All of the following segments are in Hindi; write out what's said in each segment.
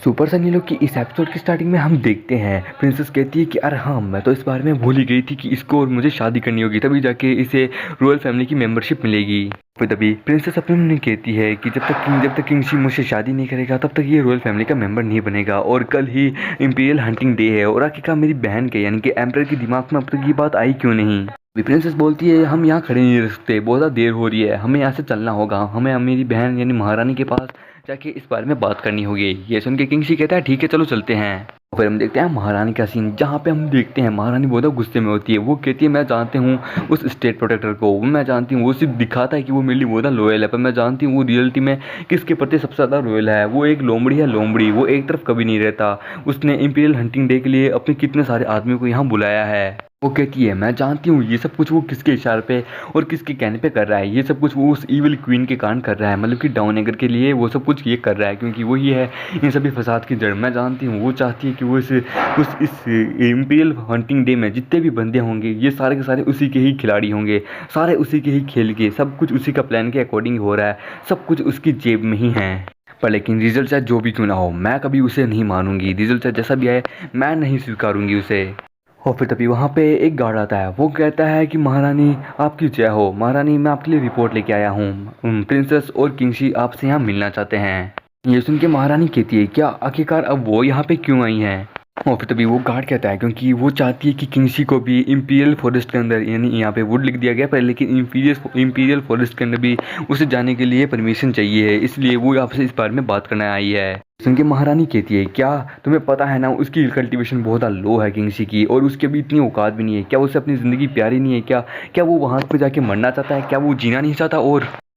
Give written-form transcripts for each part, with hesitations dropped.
सुपर सनी लोग की इस एपिसोड की स्टार्टिंग में हम देखते हैं प्रिंसेस कहती है कि अरे हाँ मैं तो इस बारे में भूल ही गई थी कि इसको और मुझे शादी करनी होगी, तभी जाके इसे रॉयल फैमिली की मेंबरशिप मिलेगी। फिर तभी प्रिंसेस अपने मन में कहती है कि जब तक किंगशी मुझसे शादी नहीं करेगा तब तक ये रॉयल फैमिली का मेंबर नहीं बनेगा। और कल ही इंपीरियल हंटिंग डे है और आखिरकार मेरी बहन के यानी कि एम्परर के दिमाग में अब तक ये बात आई क्यों नहीं। प्रिंसेस बोलती है हम यहाँ खड़े नहीं रह सकते, बहुत ज़्यादा देर हो रही है, हमें यहाँ से चलना होगा, हमें मेरी बहन यानी महारानी के पास जाके इस बारे में बात करनी होगी। ये सुन के किंगशी कहता है ठीक है चलो चलते हैं। फिर हम देखते हैं महारानी का सीन, जहाँ पे हम देखते हैं महारानी बहुत गुस्से में होती है। वो कहती है मैं जानती हूँ उस स्टेट प्रोटेक्टर को, वो मैं जानती हूँ, वो सिर्फ दिखाता है कि वो मेरे लिए बहुत लॉयल है, पर मैं जानती हूँ वो रियलिटी में किसके प्रति सबसे ज़्यादा रॉयल है। वो एक लोमड़ी है, लोमड़ी वो एक तरफ कभी नहीं रहता। उसने इंपीरियल हंटिंग डे के लिए अपने कितने सारे आदमियों को यहाँ बुलाया है। वो कहती है मैं जानती हूँ ये सब कुछ वो किसके इशारे पे और किसके कहने पे कर रहा है, ये सब कुछ वो उस इविल क्वीन के कारण कर रहा है, मतलब कि डाउनएगर के लिए वो सब कुछ ये कर रहा है क्योंकि वही है इन सभी फसाद की जड़। मैं जानती हूँ वो चाहती है कि वो इस इंपीरियल हंटिंग डे में जितने भी बंदे होंगे ये सारे के सारे उसी के ही खिलाड़ी होंगे, सारे उसी के ही खेल के, सब कुछ उसी का प्लान के अकॉर्डिंग हो रहा है, सब कुछ उसकी जेब में ही है। पर लेकिन रिजल्ट चाहे जो भी क्यों ना हो मैं कभी उसे नहीं मानूंगी, रिजल्ट चाहे जैसा भी आए मैं नहीं स्वीकारूंगी उसे। और फिर तभी वहाँ पे एक गार्ड आता है, वो कहता है कि महारानी आपकी जय हो, महारानी मैं आपके लिए रिपोर्ट लेके आया हूँ, प्रिंसेस और किंगशी आपसे यहाँ मिलना चाहते हैं। ये सुन के महारानी कहती है क्या आखिरकार अब वो यहाँ पे क्यों आई हैं। और फिर तभी वो गार्ड कहता है क्योंकि वो चाहती है कि किंगशी को भी इंपीरियल फॉरेस्ट के अंदर, यानी यहाँ पे वुड लिख दिया गया पर लेकिन इंपीरियल फॉरेस्ट के अंदर भी उसे जाने के लिए परमिशन चाहिए है, इसलिए वो आपसे इस बारे में बात करने आई है। सुन के महारानी कहती है क्या तुम्हें पता है ना उसकी कल्टीवेशन बहुत लो है किंगशी की, और उसकी अभी इतनी औकात भी नहीं है, क्या उसे अपनी ज़िंदगी प्यारी नहीं है, क्या वो वहाँ पे जाके मरना चाहता है, क्या वो जीना नहीं चाहता।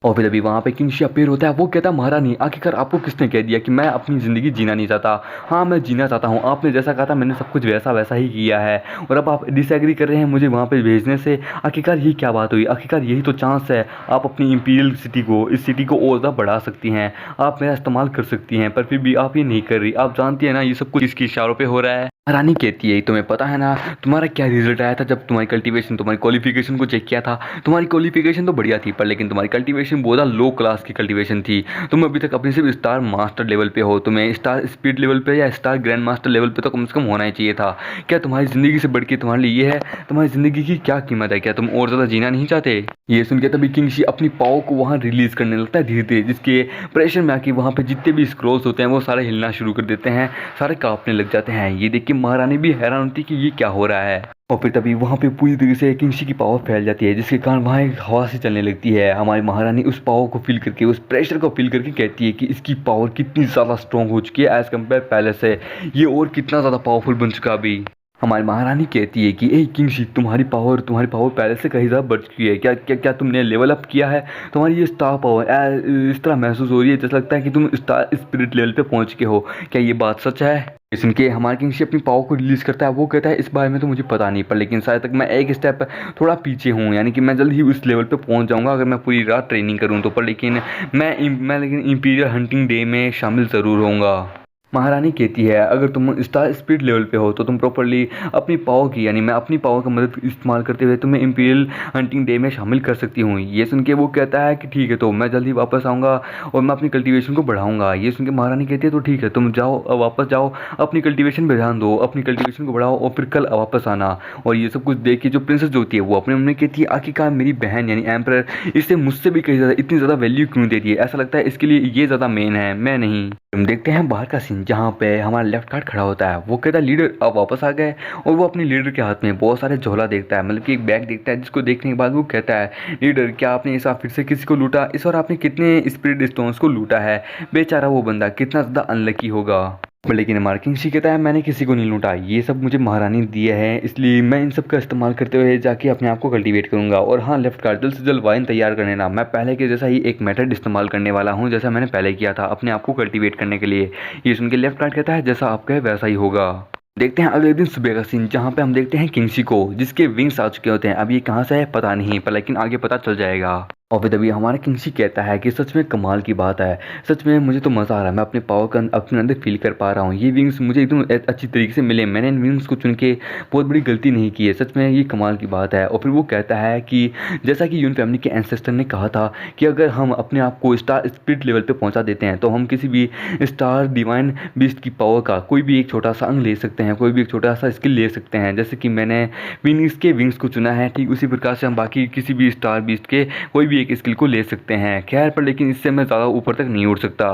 और फिर अभी वहाँ पे किंगशी अपीयर होता है, वो कहता है महारानी आखिरकार आपको किसने कह दिया कि मैं अपनी ज़िंदगी जीना नहीं चाहता। हाँ मैं जीना चाहता हूँ, आपने जैसा कहा था मैंने सब कुछ वैसा वैसा ही किया है, और अब आप डिसएग्री कर रहे हैं मुझे वहाँ पे भेजने से। आखिरकार ये क्या बात हुई, आखिरकार यही तो चांस है, आप अपनी इंपीरियल सिटी को, इस सिटी को और ज़्यादा बढ़ा सकती हैं, आप मेरा इस्तेमाल कर सकती हैं, पर फिर भी आप ये नहीं कर रही। आप जानती है ना ये सब कुछ इसके इशारों पर हो रहा है। रानी कहती है तुम्हें पता है ना तुम्हारा क्या रिजल्ट आया था जब तुम्हारी कल्टीवेशन, तुम्हारी क्वालिफिकेशन को चेक किया था। तुम्हारी क्वालिफिकेशन तो बढ़िया थी पर लेकिन तुम्हारी कल्टीवेशन बहुत लो क्लास की कल्टीवेशन थी। तुम अभी तक अपनी सिर्फ स्टार मास्टर लेवल पे हो, तुम्हें स्टार स्पीड लेवल पे या स्टार ग्रैंड मास्टर लेवल पे तो कम से कम होना ही चाहिए था। क्या तुम्हारी ज़िंदगी से बढ़ के तुम्हारे लिए ये है, तुम्हारी ज़िंदगी की क्या कीमत है, क्या तुम और ज़्यादा जीना नहीं चाहते। ये सुन के तभी किंगशी अपनी पावर को वहाँ रिलीज़ करने लगता है धीरे धीरे, जिसके प्रेशर में आके वहाँ पे जितने भी स्क्रॉल्स होते हैं वो सारे हिलना शुरू कर देते हैं, सारे कांपने लग जाते हैं। ये देख के महारानी भी हैरान होती कि ये क्या हो रहा है। और फिर तभी वहाँ पे पूरी तरीके से किंगशी की पावर फैल जाती है, जिसके कारण वहाँ एक हवा से चलने लगती है। हमारी महारानी उस पावर को फील करके, उस प्रेशर को फील करके कहती है कि इसकी पावर कितनी ज़्यादा स्ट्रॉन्ग हो चुकी है एज़ कम्पेयर पहले से, ये और कितना ज़्यादा पावरफुल बन चुका अभी। हमारी महारानी कहती है कि ए किंगशी तुम्हारी पावर पहले से कहीं ज़्यादा बढ़ चुकी है, क्या क्या क्या तुमने लेवल अप किया है, तुम्हारी ये स्टार पावर इस तरह महसूस हो रही है जैसा लगता है कि तुम स्टार स्पिरिट लेवल पे पहुंच के हो, क्या ये बात सच है। सुन के हमारा किंगशी अपनी पावर को रिलीज़ करता है, वो कहता है इस बारे में तो मुझे पता नहीं, पर लेकिन शायद तक मैं एक स्टेप थोड़ा पीछे हूँ, यानी कि मैं जल्द ही उस लेवल पे पहुँच जाऊँगा अगर मैं पूरी रात ट्रेनिंग करूँ तो, पर लेकिन मैं लेकिन इंपीरियल हंटिंग डे में शामिल ज़रूर होऊंगा। महारानी कहती है अगर तुम स्टार स्पीड लेवल पे हो तो तुम प्रॉपरली अपनी पावर की, यानी मैं अपनी पावर का मदद इस्तेमाल करते हुए तुम्हें इंपीरियल हंटिंग डे में शामिल कर सकती हूँ। ये सुन के वो कहता है कि ठीक है तो मैं जल्दी वापस आऊँगा और मैं अपनी कल्टीवेशन को बढ़ाऊँगा। ये सुन के महारानी कहती है तो ठीक है तुम जाओ, वापस जाओ, अपनी कल्टीवेशन पर ध्यान दो, अपनी कल्टीवेशन को बढ़ाओ और फिर कल वापस आना। और ये सब कुछ देख के जो प्रिंसेस जो होती है वो अपने मन में कहती है आखिरकार मेरी बहन यानी एम्परर इसे मुझसे भी कहीं ज़्यादा इतनी ज़्यादा वैल्यू क्यों दे रही है, ऐसा लगता है इसके लिए ये ज़्यादा मेन है, मैं नहीं। हम देखते हैं बाहर का सीन, जहाँ पे हमारा लेफ्ट गार्ड खड़ा होता है, वो कहता है लीडर आप वापस आ गए, और वो अपने लीडर के हाथ में बहुत सारे झोला देखता है, मतलब कि एक बैग देखता है, जिसको देखने के बाद वो कहता है लीडर क्या आपने ऐसा फिर से किसी को लूटा, इस बार आपने कितने स्पिरिट स्टोन्स को लूटा है, बेचारा वो बंदा कितना ज़्यादा अनलकी होगा। लेकिन हमारा किंगशी कहता है मैंने किसी को नहीं लूटा, ये सब मुझे महारानी दिया है, इसलिए मैं इन सब का इस्तेमाल करते हुए जाके अपने आप को कल्टीवेट करूंगा। और हाँ लेफ्ट गार्ड जल्द से जल्द वाइन तैयार कर लेना, मैं पहले के जैसा ही एक मेथड इस्तेमाल करने वाला हूँ जैसा मैंने पहले किया था अपने आप को कल्टीवेट करने के लिए। ये सुन के लेफ्ट गार्ड कहता है जैसा आप कहे वैसा ही होगा। देखते हैं अगले दिन सुबह का सीन, जहाँ पे हम देखते हैं किंगशी को जिसके विंग्स आ चुके होते हैं। अब ये कहाँ से है पता नहीं, पर लेकिन आगे पता चल जाएगा। और फिर तभी हमारा किंगशी कहता है कि सच में कमाल की बात है, सच में मुझे तो मज़ा आ रहा है, मैं अपने पावर का अपने अंदर फील कर पा रहा हूँ, ये विंग्स मुझे एकदम अच्छी तरीके से मिले, मैंने इन विंग्स को चुन के बहुत बड़ी गलती नहीं की है, सच में ये कमाल की बात है। और फिर वो कहता है कि जैसा कि यून फैमिली के एंसेस्टर ने कहा था कि अगर हम अपने आप को स्टार स्पिरिट लेवल पर पहुँचा देते हैं तो हम किसी भी स्टार डिवाइन बीस्ट की पावर का कोई भी एक छोटा सा अंग ले सकते हैं, कोई भी एक छोटा सा स्किल ले सकते हैं। जैसे कि मैंने विनिस के विंग्स को चुना है, ठीक उसी प्रकार से हम बाकी किसी भी स्टार बीस्ट के कोई भी एक स्किल को ले सकते हैं। खैर पर लेकिन इससे मैं ज़्यादा ऊपर तक नहीं उड़ सकता।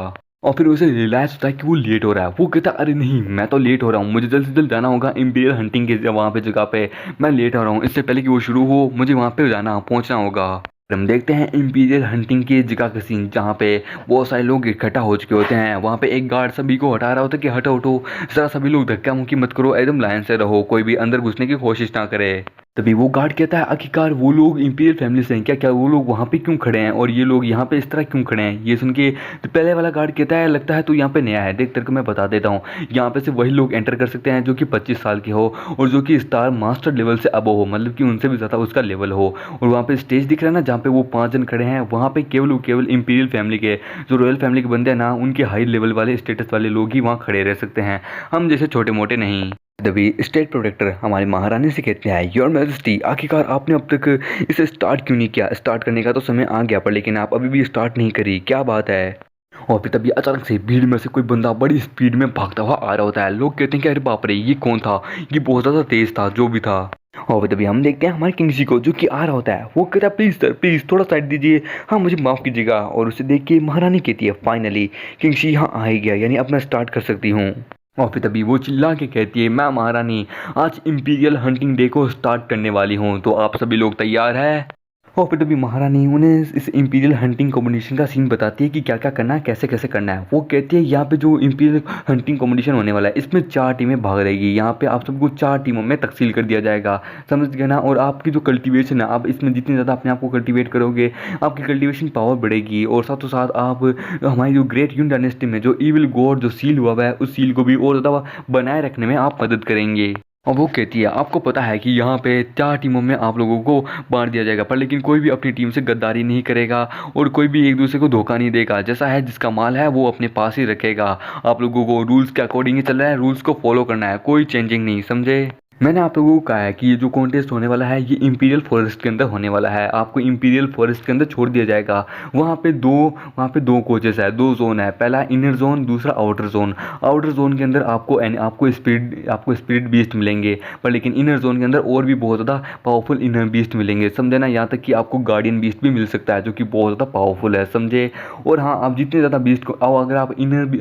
और फिर उसे रियलाइज होता है कि वो लेट हो रहा है। वो कहता है अरे नहीं, मैं तो लेट हो रहा हूँ, मुझे जल्द से जल्द जाना होगा इंपीरियल हंटिंग के वहाँ पे जगह पे, मैं लेट हो रहा हूँ, इससे पहले कि वो शुरू हो मुझे वहाँ पे जाना पहुँचना होगा। हम देखते हैं इंपीरियल हंटिंग की जगह का सीन, जहाँ पे बहुत सारे लोग इकट्ठा हो चुके होते हैं। वहाँ पे एक गार्ड सभी को हटा रहा होता है कि हटो हटो, ज़रा सभी लोग धक्का मुक्की मत करो, एकदम लाइन से रहो, कोई भी अंदर घुसने की कोशिश ना करे। तभी वो गार्ड कहता है आखिरकार वो लोग इंपीरियल फैमिली से हैं क्या, क्या वो लोग वहाँ पे क्यों खड़े हैं और ये लोग यहाँ पे इस तरह क्यों खड़े हैं। ये सुन के तो पहले वाला गार्ड कहता है लगता है तू यहाँ पे नया है, देख तेरे को मैं बता देता हूँ, यहाँ पे सिर्फ वही लोग एंटर कर सकते हैं जो कि 25 साल के हो और जो कि स्टार मास्टर लेवल से अबव हो, मतलब कि उनसे भी ज़्यादा उसका लेवल हो। और वहाँ पे स्टेज दिख रहा है ना जहाँ पे वो 5 जन खड़े हैं, वहाँ पे केवल इंपीरियल फैमिली के जो रॉयल फैमिली के बंदे हैं ना, उनके हाई लेवल वाले स्टेटस वाले लोग ही वहाँ खड़े रह सकते हैं, हम जैसे छोटे मोटे नहीं। तभी स्टेट प्रोटेक्टर हमारी महारानी से कहते हैं योर मैजेस्टी, आखिरकार आपने अब तक इसे स्टार्ट क्यों नहीं किया, स्टार्ट करने का तो समय आ गया पर लेकिन आप अभी भी स्टार्ट नहीं करी, क्या बात है। और फिर तभी अचानक से भीड़ में से कोई बंदा बड़ी स्पीड में भागता हुआ आ रहा होता है। लोग कहते हैं कि अरे बाप रे ये कौन था, ये बहुत ज़्यादा तेज था जो भी था। और फिर तभी हम देखते हैं हमारे किंगशी को जो कि आ रहा होता है। वो कहता है प्लीज़ सर प्लीज़ थोड़ा साइड दीजिए, हाँ मुझे माफ़ कीजिएगा। और उसे देख के महारानी कहती है फाइनली किंगशी यहाँ आ ही गया, यानी अब मैं स्टार्ट कर सकती हूँ। और फिर तभी वो चिल्ला के कहती है मैं महारानी आज इंपीरियल हंटिंग डे को स्टार्ट करने वाली हूँ, तो आप सभी लोग तैयार हैं। और फिर तभी महारानी उन्हें इस इंपीरियल हंटिंग कॉम्पिटिशन का सीन बताती है कि क्या क्या करना है, कैसे कैसे करना है। वो कहती है यहाँ पे जो इंपीरियल हंटिंग कॉम्पिटिशन होने वाला है इसमें 4 टीमें भाग रहेगी, यहाँ पे आप सबको 4 टीमों में तकसील कर दिया जाएगा, समझ गए ना। और आपकी जो कल्टीवेशन है, आप इसमें जितनी ज़्यादा अपने आप को कल्टीवेट करोगे आपकी कल्टीवेशन पावर बढ़ेगी। और साथों साथ आप हमारी जो ग्रेट यून डायनेस्टी में जो ईविल गॉड जो सील हुआ है उस सील को भी और ज़्यादा बनाए रखने में आप मदद करेंगे। और वो कहती है आपको पता है कि यहाँ पे 4 टीमों में आप लोगों को बांट दिया जाएगा, पर लेकिन कोई भी अपनी टीम से गद्दारी नहीं करेगा और कोई भी एक दूसरे को धोखा नहीं देगा, जैसा है जिसका माल है वो अपने पास ही रखेगा। आप लोगों को रूल्स के अकॉर्डिंग ही चल रहा है, रूल्स को फॉलो करना है, कोई चेंजिंग नहीं, समझे। मैंने आप लोगों को कहा है कि ये जो कॉन्टेस्ट होने वाला है ये इंपीरियल फॉरेस्ट के अंदर होने वाला है, आपको इंपीरियल फॉरेस्ट के अंदर छोड़ दिया जाएगा। वहाँ पे दो कोचेस है, 2 जोन है, पहला इनर जोन दूसरा आउटर जोन। आउटर जोन के अंदर आपको स्पिरिट बीस्ट मिलेंगे, पर लेकिन इनर जोन के अंदर और भी बहुत ज़्यादा पावरफुल इनर बीस्ट मिलेंगे, समझे ना। यहाँ तक कि आपको गार्डियन बीस्ट भी मिल सकता है जो कि बहुत ज़्यादा पावरफुल है, समझे। और हाँ, आप जितने ज़्यादा बीस्ट को अगर आप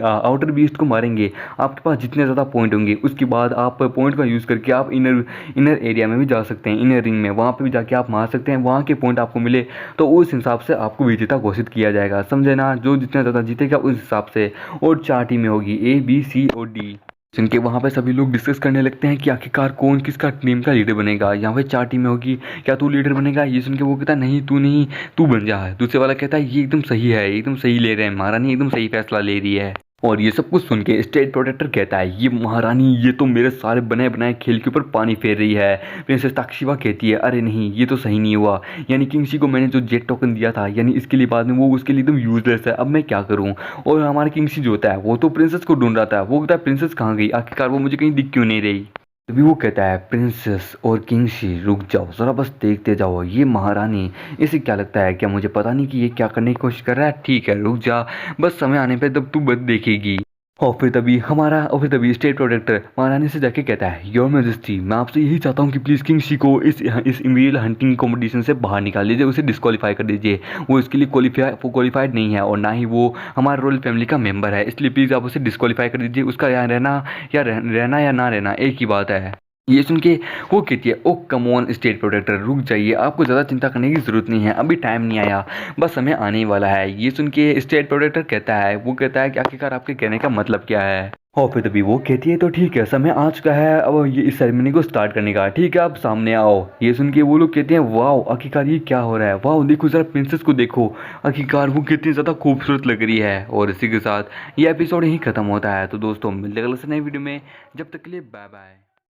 आउटर बीस्ट को मारेंगे आपके पास जितने ज़्यादा पॉइंट होंगे उसके बाद आप पॉइंट का यूज़ करके आप इनर एरिया में भी जा सकते हैं, इनर रिंग में, वहाँ पे भी जाके आप मार सकते हैं। वहाँ के पॉइंट आपको मिले तो उस हिसाब से आपको विजेता घोषित किया जाएगा, समझे ना। जो जितना ज़्यादा जीतेगा उस हिसाब से। और 4 टीमें होगी A B C और D, जिनके वहाँ पे सभी लोग डिस्कस करने लगते हैं कि आखिरकार कौन किसका टीम का लीडर बनेगा। यहाँ पे 4 टीमें होगी, क्या तू लीडर बनेगा। ये सुन के वो कहता है नहीं तू नहीं, तू बन जा। दूसरे वाला कहता है ये एकदम सही है, एकदम सही ले रहे हैं, महारानी एकदम सही फैसला ले रही है। और ये सब कुछ सुन के स्टेट प्रोटेक्टर कहता है ये महारानी ये तो मेरे सारे बनाए बनाए खेल के ऊपर पानी फेर रही है। प्रिंसेस ताकशिवा कहती है अरे नहीं ये तो सही नहीं हुआ, यानी किंगशी को मैंने जो जेट टोकन दिया था यानी इसके लिए बाद में वो उसके लिए एकदम यूजलेस है, अब मैं क्या करूँ। और हमारा किंगशी जो होता है वो तो प्रिंसेस को ढूंढ रहा था, वो कहता है प्रिंसेस कहाँ गई, आखिरकार वो मुझे कहीं दिख क्यों नहीं रही। तभी वो कहता है प्रिंसेस और किंगशी रुक जाओ ज़रा, बस देखते जाओ ये महारानी, इसे क्या लगता है क्या मुझे पता नहीं कि ये क्या करने की कोशिश कर रहा है। ठीक है रुक जा, बस समय आने पे तब तू बस देखेगी। और फिर तभी स्टेट प्रोटेक्टर महारानी से जाके कहता है योर मैजेस्टी मैं आपसे यही चाहता हूँ कि प्लीज़ किंगशी को इस इंपीरियल हंटिंग कंपटीशन से बाहर निकाल दीजिए, उसे डिस्क्वालीफाई कर दीजिए। वो इसके लिए क्वालिफाइड नहीं है और ना ही वो हमारे रॉयल फैमिली का मेंबर है, इसलिए प्लीज़ आप उसे डिस्क्वालीफाई कर दीजिए। उसका यहाँ रहना या ना रहना एक ही बात है। ये सुन के वो कहती है ओ कम ऑन स्टेट प्रोटेक्टर रुक जाइए, आपको ज़्यादा चिंता करने की ज़रूरत नहीं है, अभी टाइम नहीं आया, बस समय आने ही वाला है। ये सुन के स्टेट प्रोटेक्टर कहता है कि आखिरकार आपके कहने का मतलब क्या है। और फिर तभी वो कहती है तो ठीक है समय आ चुका है अब ये इस सेरेमनी को स्टार्ट करने का, ठीक है आप सामने आओ। ये सुन के वो लोग कहते हैं वाह आखिरकार ये क्या हो रहा है, वाह देखो ज़रा प्रिंसेस को देखो, आखिरकार वो कितनी ज़्यादा खूबसूरत लग रही है। और इसी के साथ ये एपिसोड यहीं ख़त्म होता है। तो दोस्तों मिलते हैं अगले नई वीडियो में, जब तक के लिए बाय बाय।